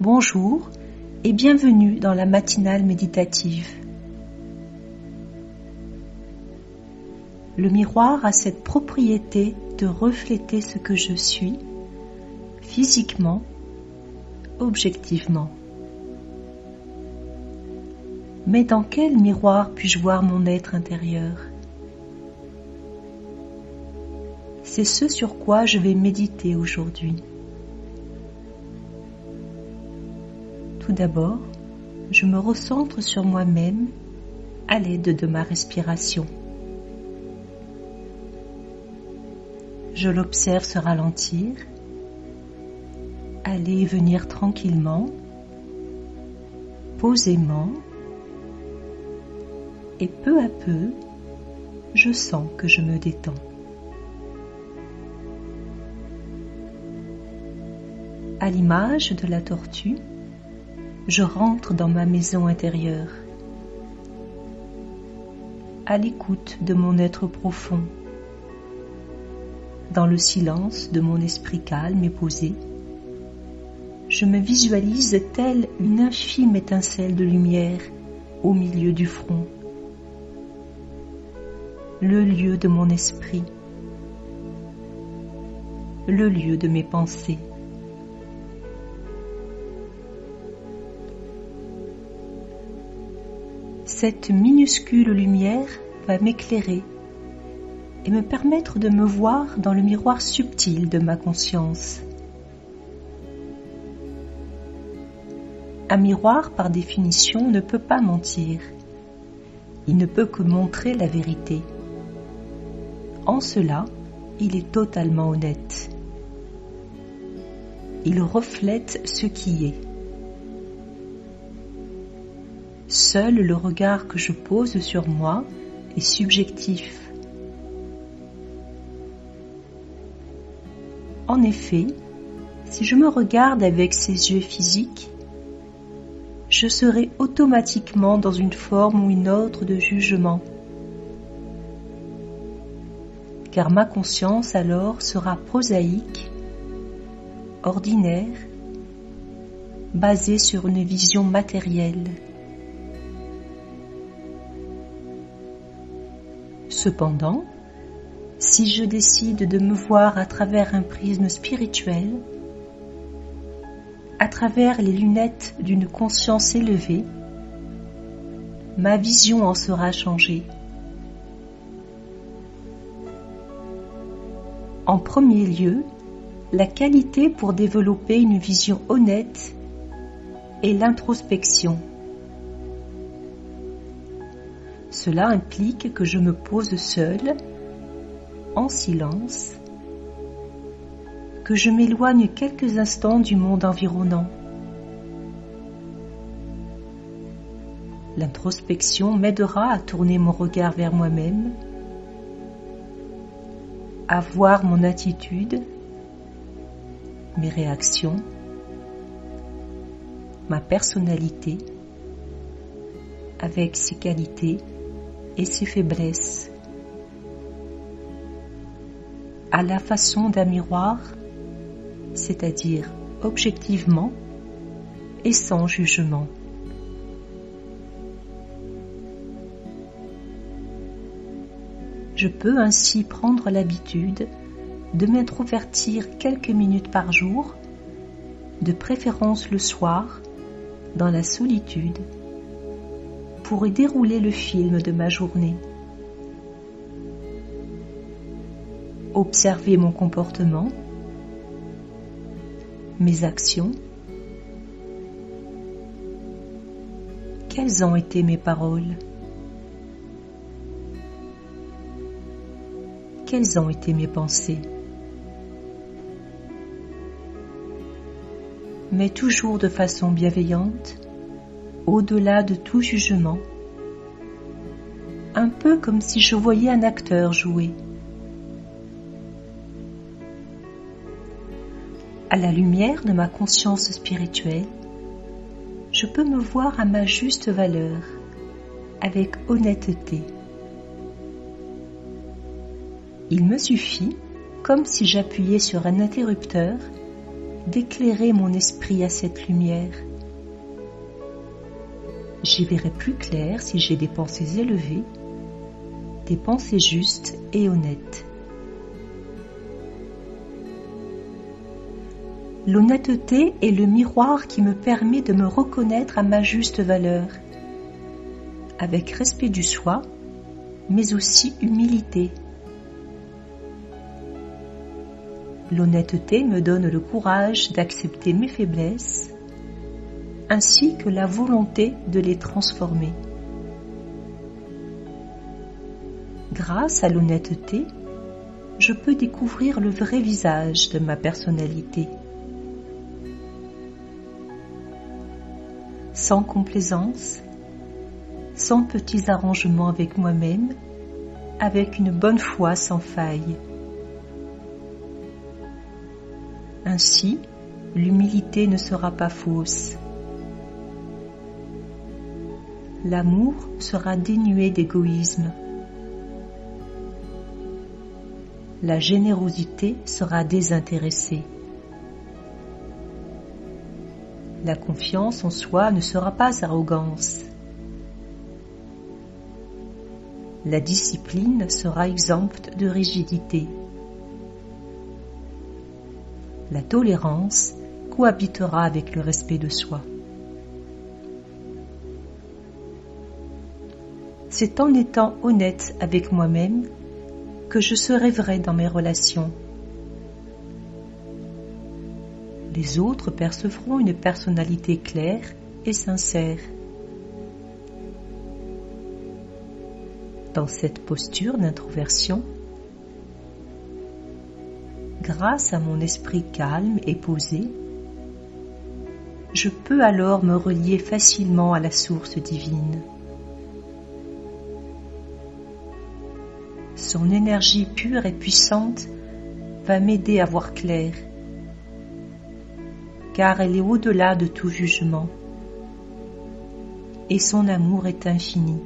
Bonjour et bienvenue dans la matinale méditative. Le miroir a cette propriété de refléter ce que je suis, physiquement, objectivement. Mais dans quel miroir puis-je voir mon être intérieur ? C'est ce sur quoi je vais méditer aujourd'hui. Tout d'abord, je me recentre sur moi-même à l'aide de ma respiration. Je l'observe se ralentir, aller et venir tranquillement, posément, et peu à peu, je sens que je me détends. À l'image de la tortue, je rentre dans ma maison intérieure, à l'écoute de mon être profond, dans le silence de mon esprit calme et posé. Je me visualise telle une infime étincelle de lumière au milieu du front, le lieu de mon esprit, le lieu de mes pensées. Cette minuscule lumière va m'éclairer et me permettre de me voir dans le miroir subtil de ma conscience. Un miroir, par définition, ne peut pas mentir. Il ne peut que montrer la vérité. En cela, il est totalement honnête. Il reflète ce qui est. Seul le regard que je pose sur moi est subjectif. En effet, si je me regarde avec ces yeux physiques, je serai automatiquement dans une forme ou une autre de jugement, car ma conscience alors sera prosaïque, ordinaire, basée sur une vision matérielle. Cependant, si je décide de me voir à travers un prisme spirituel, à travers les lunettes d'une conscience élevée, ma vision en sera changée. En premier lieu, la qualité pour développer une vision honnête est l'introspection. Cela implique que je me pose seule, en silence, que je m'éloigne quelques instants du monde environnant. L'introspection m'aidera à tourner mon regard vers moi-même, à voir mon attitude, mes réactions, ma personnalité, avec ses qualités et ses faiblesses, à la façon d'un miroir, c'est-à-dire objectivement et sans jugement. Je peux ainsi prendre l'habitude de m'introvertir quelques minutes par jour, de préférence le soir, dans la solitude, pour y dérouler le film de ma journée. Observer mon comportement, mes actions. Quelles ont été mes paroles ? Quelles ont été mes pensées ? Mais toujours de façon bienveillante, au-delà de tout jugement, un peu comme si je voyais un acteur jouer. À la lumière de ma conscience spirituelle, je peux me voir à ma juste valeur, avec honnêteté. Il me suffit, comme si j'appuyais sur un interrupteur, d'éclairer mon esprit à cette lumière. J'y verrai plus clair si j'ai des pensées élevées, des pensées justes et honnêtes. L'honnêteté est le miroir qui me permet de me reconnaître à ma juste valeur, avec respect du soi, mais aussi humilité. L'honnêteté me donne le courage d'accepter mes faiblesses, ainsi que la volonté de les transformer. Grâce à l'honnêteté, je peux découvrir le vrai visage de ma personnalité. Sans complaisance, sans petits arrangements avec moi-même, avec une bonne foi sans faille. Ainsi, l'humilité ne sera pas fausse. L'amour sera dénué d'égoïsme. La générosité sera désintéressée. La confiance en soi ne sera pas arrogance. La discipline sera exempte de rigidité. La tolérance cohabitera avec le respect de soi. C'est en étant honnête avec moi-même que je serai vrai dans mes relations. Les autres percevront une personnalité claire et sincère. Dans cette posture d'introversion, grâce à mon esprit calme et posé, je peux alors me relier facilement à la source divine. Son énergie pure et puissante va m'aider à voir clair, car elle est au-delà de tout jugement, et son amour est infini.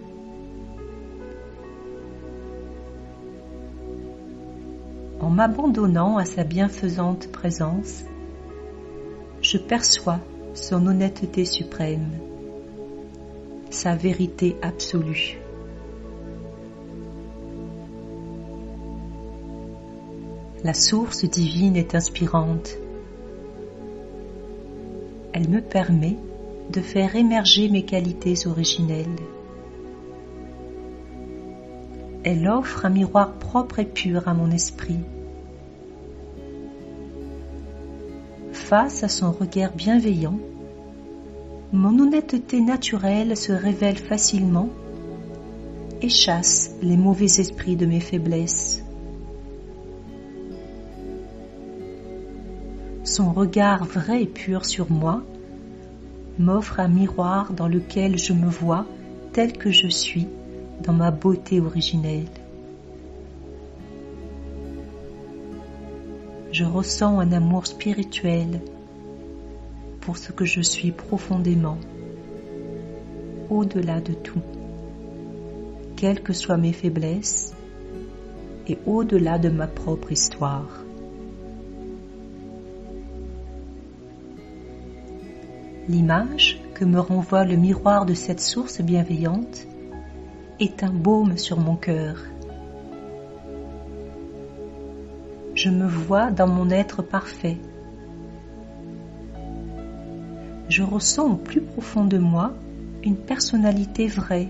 En m'abandonnant à sa bienfaisante présence, je perçois son honnêteté suprême, sa vérité absolue. La source divine est inspirante. Elle me permet de faire émerger mes qualités originelles. Elle offre un miroir propre et pur à mon esprit. Face à son regard bienveillant, mon honnêteté naturelle se révèle facilement et chasse les mauvais esprits de mes faiblesses. Son regard vrai et pur sur moi m'offre un miroir dans lequel je me vois tel que je suis dans ma beauté originelle. Je ressens un amour spirituel pour ce que je suis profondément, au-delà de tout, quelles que soient mes faiblesses et au-delà de ma propre histoire. L'image que me renvoie le miroir de cette source bienveillante est un baume sur mon cœur. Je me vois dans mon être parfait. Je ressens au plus profond de moi une personnalité vraie,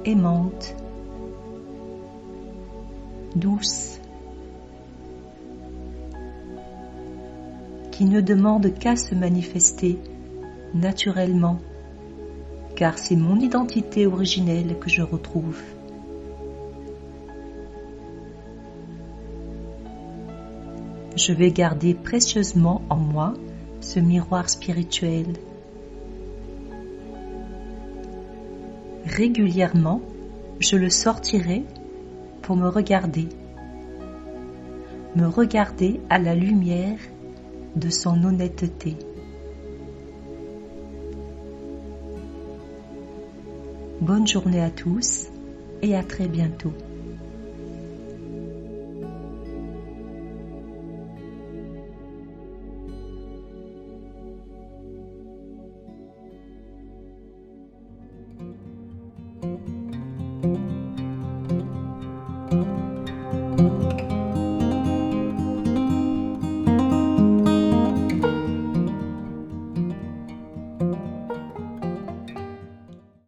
aimante, douce, qui ne demande qu'à se manifester naturellement, car c'est mon identité originelle que je retrouve. Je vais garder précieusement en moi ce miroir spirituel. Régulièrement, je le sortirai pour me regarder à la lumière de son honnêteté. Bonne journée à tous et à très bientôt.